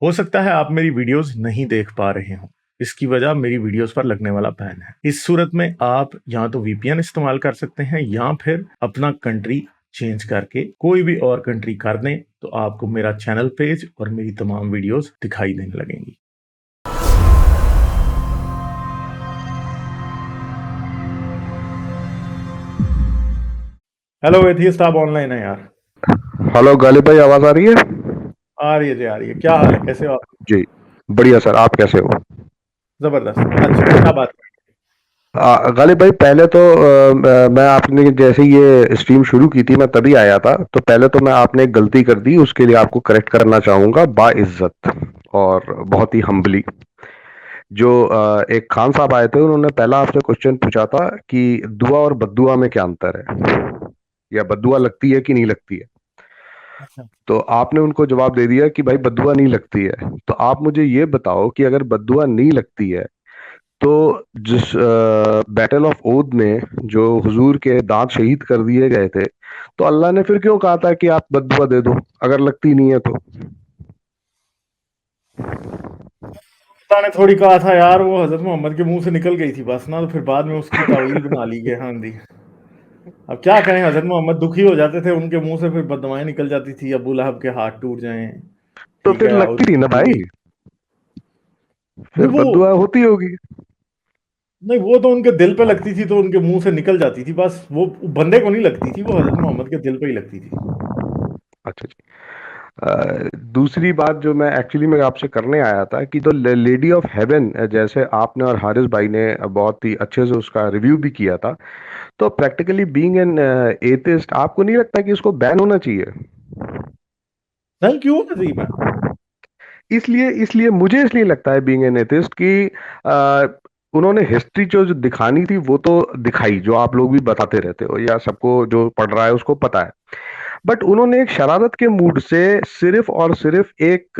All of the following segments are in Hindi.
हो सकता है आप मेरी वीडियोस नहीं देख पा रहे हो। इसकी वजह मेरी वीडियोस पर लगने वाला बैन है। इस सूरत में आप या तो वीपीएन इस्तेमाल कर सकते हैं या फिर अपना कंट्री चेंज करके कोई भी और कंट्री कर दें, तो आपको मेरा चैनल पेज और मेरी तमाम वीडियोस दिखाई देने लगेंगी। हेलो एथियस्ट, आप ऑनलाइन है यार? हेलो गालिब भाई, आवाज आ रही है? आ रही है जी, आ रही है। क्या हाल है, कैसे हो आप? जी, बढ़िया सर। आप कैसे हो? जबरदस्त। अच्छा, क्या बात है? गालिब भाई, पहले तो मैं आपने जैसे ये स्ट्रीम शुरू की थी मैं तभी आया था, तो पहले तो मैं आपने एक गलती कर दी, उसके लिए आपको करेक्ट करना चाहूंगा बाइज्जत और बहुत ही हम्बली। जो एक खान साहब आए थे, उन्होंने पहला आपसे क्वेश्चन पूछा था कि दुआ और बद्दुआ में क्या अंतर है, या बद्दुआ लगती है कि नहीं लगती है। अच्छा। तो आपने उनको जवाब दे दिया कि भाई बद्दुआ नहीं लगती है। तो आप मुझे ये बताओ कि अगर बद्दुआ नहीं लगती है, तो जिस बैटल ऑफ ओद में जो हुजूर के दांत शहीद कर दिए गए थे, तो अल्लाह ने फिर क्यों कहा था कि आप बद्दुआ दे दो अगर लगती नहीं है तो? अल्लाह ने थोड़ी कहा था यार, वो हजरत मोहम्मद के मुंह से निकल गई थी बस ना, तो फिर बाद में उसकी तावील बना ली गई। हाँ जी। अब क्या करें, हजरत मोहम्मद दुखी हो जाते थे, उनके मुंह से फिर बददुआएं निकल जाती थी, अबू लहब के हाथ टूट जाएं। तो ठीक फिर है, लगती थी उसकी ना बीवी। भाई, नहीं फिर वो बद्दुआ होती होगी। नहीं, वो तो उनके दिल पे लगती थी, तो उनके मुंह से निकल जाती थी बस। वो बंदे को नहीं लगती थी, वो हजरत मोहम्मद के दिल पे ही लगती थी। अच्छा जी। दूसरी बात जो मैं एक्चुअली मैं आपसे करने आया था कि तो लेडी ऑफ हेवन, जैसे आपने और हारिस भाई ने बहुत ही अच्छे से उसका रिव्यू भी किया था, तो प्रैक्टिकली बीइंग एन एथिस्ट, आपको नहीं लगता कि इसको बैन होना चाहिए? नहीं, क्यों नजीब है? इसलिए इसलिए मुझे इसलिए लगता है बीइंग एन एथिस्ट कि आ, उन्होंने हिस्ट्री जो दिखानी थी वो तो दिखाई, जो आप लोग भी बताते रहते हो या सबको जो पढ़ रहा है उसको पता है। बट उन्होंने एक शरारत के मूड से सिर्फ और सिर्फ एक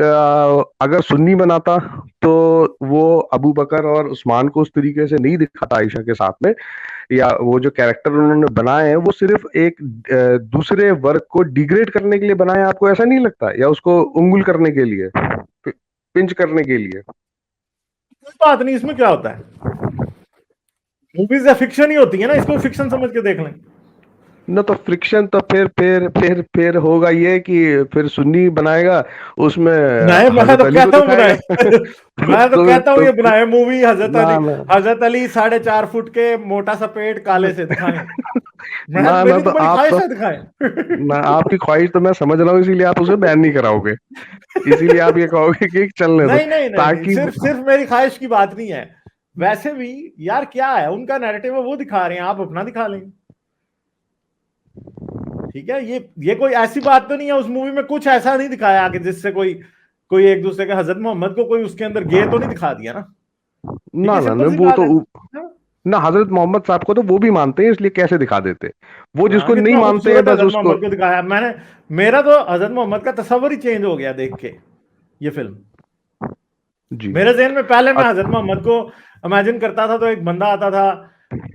अगर सुन्नी बनाता, तो वो अबू बकर और उस्मान को उस तरीके से नहीं दिखाता आयशा के साथ में, या वो जो कैरेक्टर उन्होंने बनाए हैं वो सिर्फ एक दूसरे वर्ग को डिग्रेड करने के लिए बनाए हैं, आपको ऐसा नहीं लगता? या उसको उंगुल करने के लिए, पिंच करने के लिए? कोई बात नहीं, इसमें क्या होता है? मूवीज या फिक्शन ही होती है ना, इसको फिक्शन समझ के देख लें। न तो फ्रिक्शन, तो फिर होगा ये कि फिर सुन्नी बनाएगा उसमें मैं हजरत तो अली को कहता हूँ दिखाएगा। बनाए। मैं तो कहता हूँ तो ये बनाए मूवी, हजरत ना अली। ना हजरत अली 4.5 फुट के, मोटा सा पेट, काले से दिखाएं। मैं ना ना, मेरी तो तो बड़ी आप ख्वाहिश तो है दिखाएं। ना, आपकी ख्वाहिश तो मैं समझ रहा हूँ, इसीलिए आप उसे बैन नहीं कराओगे। इसीलिए आप ये कहोगे कि चलने दो, नहीं नहीं नहीं नहीं, ताकि सिर्फ सिर्फ मेरी ख्वाहिश की बात नहीं है। वैसे भी यार, क्या है उनका नैरेटिव है, वो दिखा रहे हैं, आप अपना दिखा लेंगे। ठीक है, ये कोई ऐसी बात तो नहीं है, उस मूवी में कुछ ऐसा नहीं दिखाया कि जिससे कोई कोई एक दूसरे के, हजरत मोहम्मद को कोई उसके अंदर गे तो नहीं दिखा दिया ना। ठीक ना है, ना सिंपल ना, सी वो बात तो है। हाँ। ना, हजरत मोहम्मद साहब को तो वो भी मानते हैं, इसलिए कैसे दिखा देते? वो जिसको नहीं कितना मानते हैं खूबसूरत बस हजरत उसको। मोहम्मद को दिखाया मैंने। मेरा तो हजरत मोहम्मद का तस्वर ही चेंज हो गया देख के ये फिल्म। जी। मेरे जहन में पहले मैं हजरत अच्छा। मोहम्मद को इमेजिन करता था, तो एक बंदा आता था,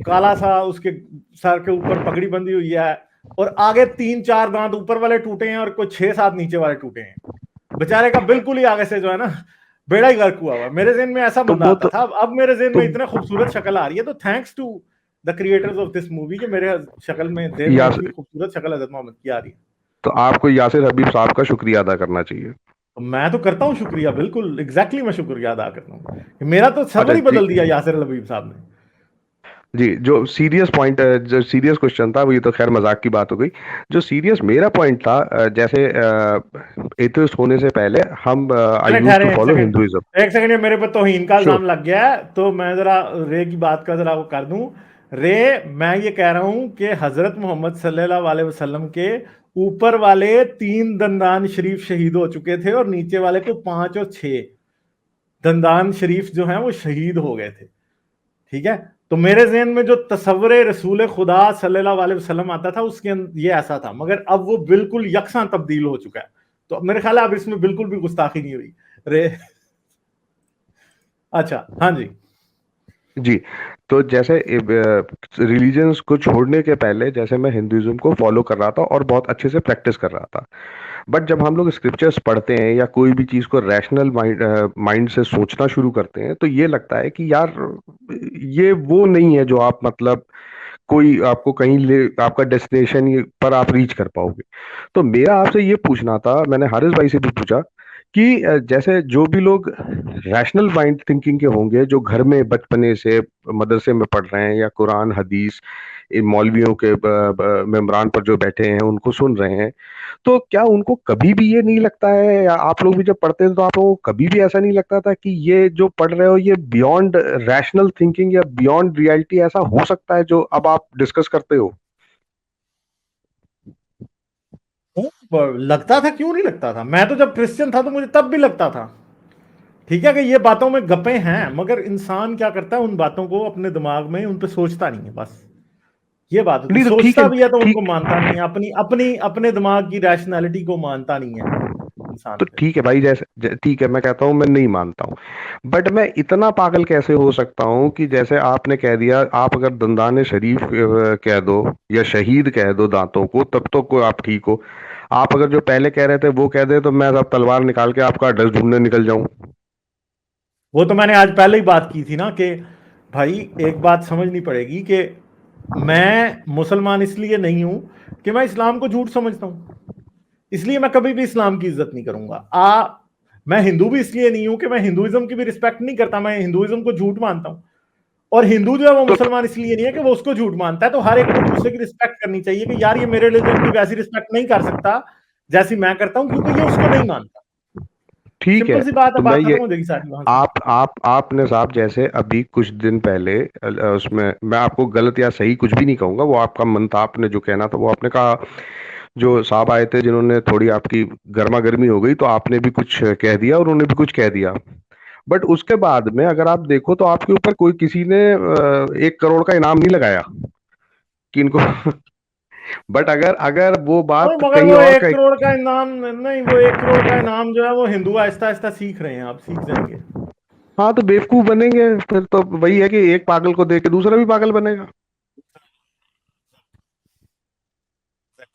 काला सा, उसके सर के ऊपर पगड़ी बंधी हुई है, और आगे 3-4 दांत ऊपर वाले टूटे हैं और कोई 6-7 नीचे वाले टूटे हैं। बेचारे का बिल्कुल ही आगे से जो है ना, बेड़ा ही गर्क हुआ हुआ। मेरे जहन में ऐसा तो बंदा वो आता तो, था। अब मेरे जहन तो में इतने खूबसूरत शक्ल आ रही है, तो thanks to the creators of this movie कि मेरे शक्ल में, जहन में यास इतनी खूबसूरत शक्ल हजरत मोहम्मद की आ रही है। तो आपको यासिर हबीब साहब का शुक्रिया अदा करना चाहिए। तो मैं तो करता हूँ शुक्रिया, बिल्कुल एग्जैक्टली मैं शुक्रिया अदा करता हूँ कि मेरा तो अच्छा सफर ही जी। बदल दिया यासिर लबीब साहब ने। जी, जो सीरियस पॉइंट, जो सीरियस क्वेश्चन था वो, ये तो खैर मजाक की बात हो गई। जो सीरियस मेरा पॉइंट था, जैसे एथिस्ट होने से पहले हम आई अरे यूज टू ठहरे एक फॉलो सेकंड, हिंदुइज्म। एक सेकंड, ये मेरे पे तौहीन का श्योर। इल्जाम लग गया है, तो मैं जरा रे की बात का जरा वो कर दूं। रे, मैं ये कह रहा हूं कि हजरत मोहम्मद सल्लल्लाहु अलैहि वसल्लम के ऊपर वाले 3 दंदान शरीफ शहीद हो चुके थे, और नीचे वाले को 5 और 6 दंदान शरीफ जो हैं वो शहीद हो गए थे। ठीक है। तो मेरे जहन में जो तस्वर रसूल खुदा सल्लल्लाहु अलैहि वसल्लम आता था, उसके अंदर ये ऐसा था, मगर अब वो बिल्कुल यकसा तब्दील हो चुका है। तो मेरे ख्याल है अब इसमें बिल्कुल भी गुस्ताखी नहीं हुई। रे। अच्छा, हाँ जी। जी। तो जैसे रिलीजन्स को छोड़ने के पहले, जैसे मैं हिंदुइज्म को फॉलो कर रहा था और बहुत अच्छे से प्रैक्टिस कर रहा था, बट जब हम लोग स्क्रिप्चर्स पढ़ते हैं या कोई भी चीज को रैशनल माइंड से सोचना शुरू करते हैं तो ये लगता है कि यार ये वो नहीं है जो आप मतलब कोई आपको कहीं ले आपका डेस्टिनेशन पर आप रीच कर पाओगे। तो मेरा आपसे ये पूछना था, मैंने हारिस भाई से भी पूछा कि जैसे जो भी लोग रैशनल माइंड थिंकिंग के होंगे, जो घर में बचपने से मदरसे में पढ़ रहे हैं या कुरान हदीस इन मौलवियों के मेम्बरान पर जो बैठे हैं उनको सुन रहे हैं, तो क्या उनको कभी भी ये नहीं लगता है, या आप लोग भी जब पढ़ते थे तो आप लोगों को कभी भी ऐसा नहीं लगता था कि ये जो पढ़ रहे हो ये बियॉन्ड रैशनल थिंकिंग या बियॉन्ड रियलिटी ऐसा हो सकता है जो अब आप डिस्कस करते हो? लगता था, क्यों नहीं लगता था। मैं तो जब क्रिश्चियन था तो मुझे तब भी लगता था, ठीक है, कि ये बातों में गप्पे हैं, मगर इंसान क्या करता है, उन बातों को अपने दिमाग में उन पे सोचता नहीं है, बस ये बात होती है। नहीं तो ठीक सोचता है, भी है तो उनको ठीक मानता नहीं है, अपनी अपनी अपने दिमाग की रैशनैलिटी को मानता नहीं है इंसान तो फिर। ठीक है भाई, ठीक है, मैं कहता हूँ मैं नहीं मानता हूँ, बट मैं इतना पागल कैसे हो सकता हूँ कि जैसे आपने कह दिया, आप अगर दंदाने शरीफ कह दो या शहीद कह दो दांतों को, तब तो कोई आप ठीक हो। आप अगर जो पहले कह रहे थे वो कह दे तो मैं अब तलवार निकाल के आपका एड्रेस ढूंढने निकल जाऊं। वो तो मैंने आज पहले ही बात की थी ना कि भाई एक बात समझनी पड़ेगी कि मैं मुसलमान इसलिए नहीं हूं कि मैं इस्लाम को झूठ समझता हूं, इसलिए मैं कभी भी इस्लाम की इज्जत नहीं करूंगा। मैं हिंदू भी इसलिए नहीं हूं कि मैं हिंदुइज्म की भी रिस्पेक्ट नहीं करता, मैं हिंदुइज्म को झूठ मानता हूं। और हिंदू जो है वो तो मुसलमान इसलिए नहीं है कि वो उसको झूठ मानता है। तो हर एक को दूसरे की रिस्पेक्ट करनी चाहिए कि यार ये मेरे रिलीजन की वैसी रिस्पेक्ट नहीं कर सकता जैसी मैं करता हूं, क्योंकि ये उसको नहीं मानता। ठीक है, सिंपल सी बात है, तो मैं बात ये खत्म हो जाएगी सारी वहां से। आपने साहब जैसे अभी कुछ दिन पहले उसमें मैं आपको गलत या सही कुछ भी नहीं कहूंगा, वो आपका मन था, आपने जो कहना था वो आपने कहा। जो साहब आए थे जिन्होंने थोड़ी आपकी गर्मा गर्मी हो गई तो आपने भी कुछ कह दिया और उन्होंने भी कुछ कह दिया। बट उसके बाद में अगर आप देखो तो आपके ऊपर कोई किसी ने 1 करोड़ का इनाम नहीं लगाया कि इनको बट अगर अगर वो और बात मगर कहीं वो और एक कहीं। करोड़ का इनाम नहीं, वो 1 करोड़ का इनाम जो है वो हिंदू आहिस्ता आहिस्ता सीख रहे हैं, आप सीख जाएंगे। हाँ तो बेवकूफ बनेंगे फिर तो वही है कि एक पागल को देख के दूसरा भी पागल बनेगा।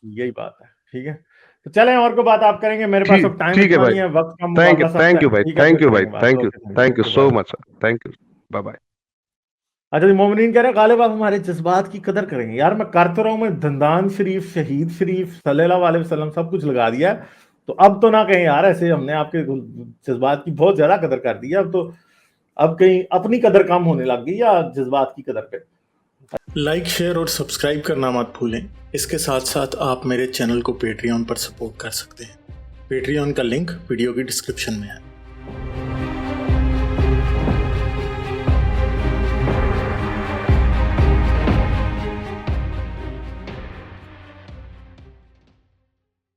यही बात है, ठीक है। तो चलें, और को बात आप करेंगे, मेरे पास ठीक अब टाइम ठीक है इतना भाई। नहीं है, वक्त का मुकाबला सख्त है, थैंक यू भाई, ठीक है, फिर भाई, करेंगे बात। Okay, thank you thank so you, much sir, thank you. Bye bye. अच्छा जी, मोमिनीन कह रहे हैं गालिब आप हमारे जज्बात की कदर करेंगे। यार मैं कर तो रहा हूं, मैं दंदान शरीफ, शहीद शरीफ, सल्लल्लाहु अलैहि वसल्लम सब कुछ लगा दिया है। तो अब तो ना कहें यार ऐसे, हमने आपके जज्बात की बहुत ज्यादा कदर कर दी है। अब तो अब कहीं अपनी कदर कम होने लग गई या जज्बात की कदर पे। लाइक, शेयर और सब्सक्राइब करना मत भूलें। इसके साथ साथ आप मेरे चैनल को पेट्रियन पर सपोर्ट कर सकते हैं। पेट्रियन का लिंक वीडियो की डिस्क्रिप्शन में है।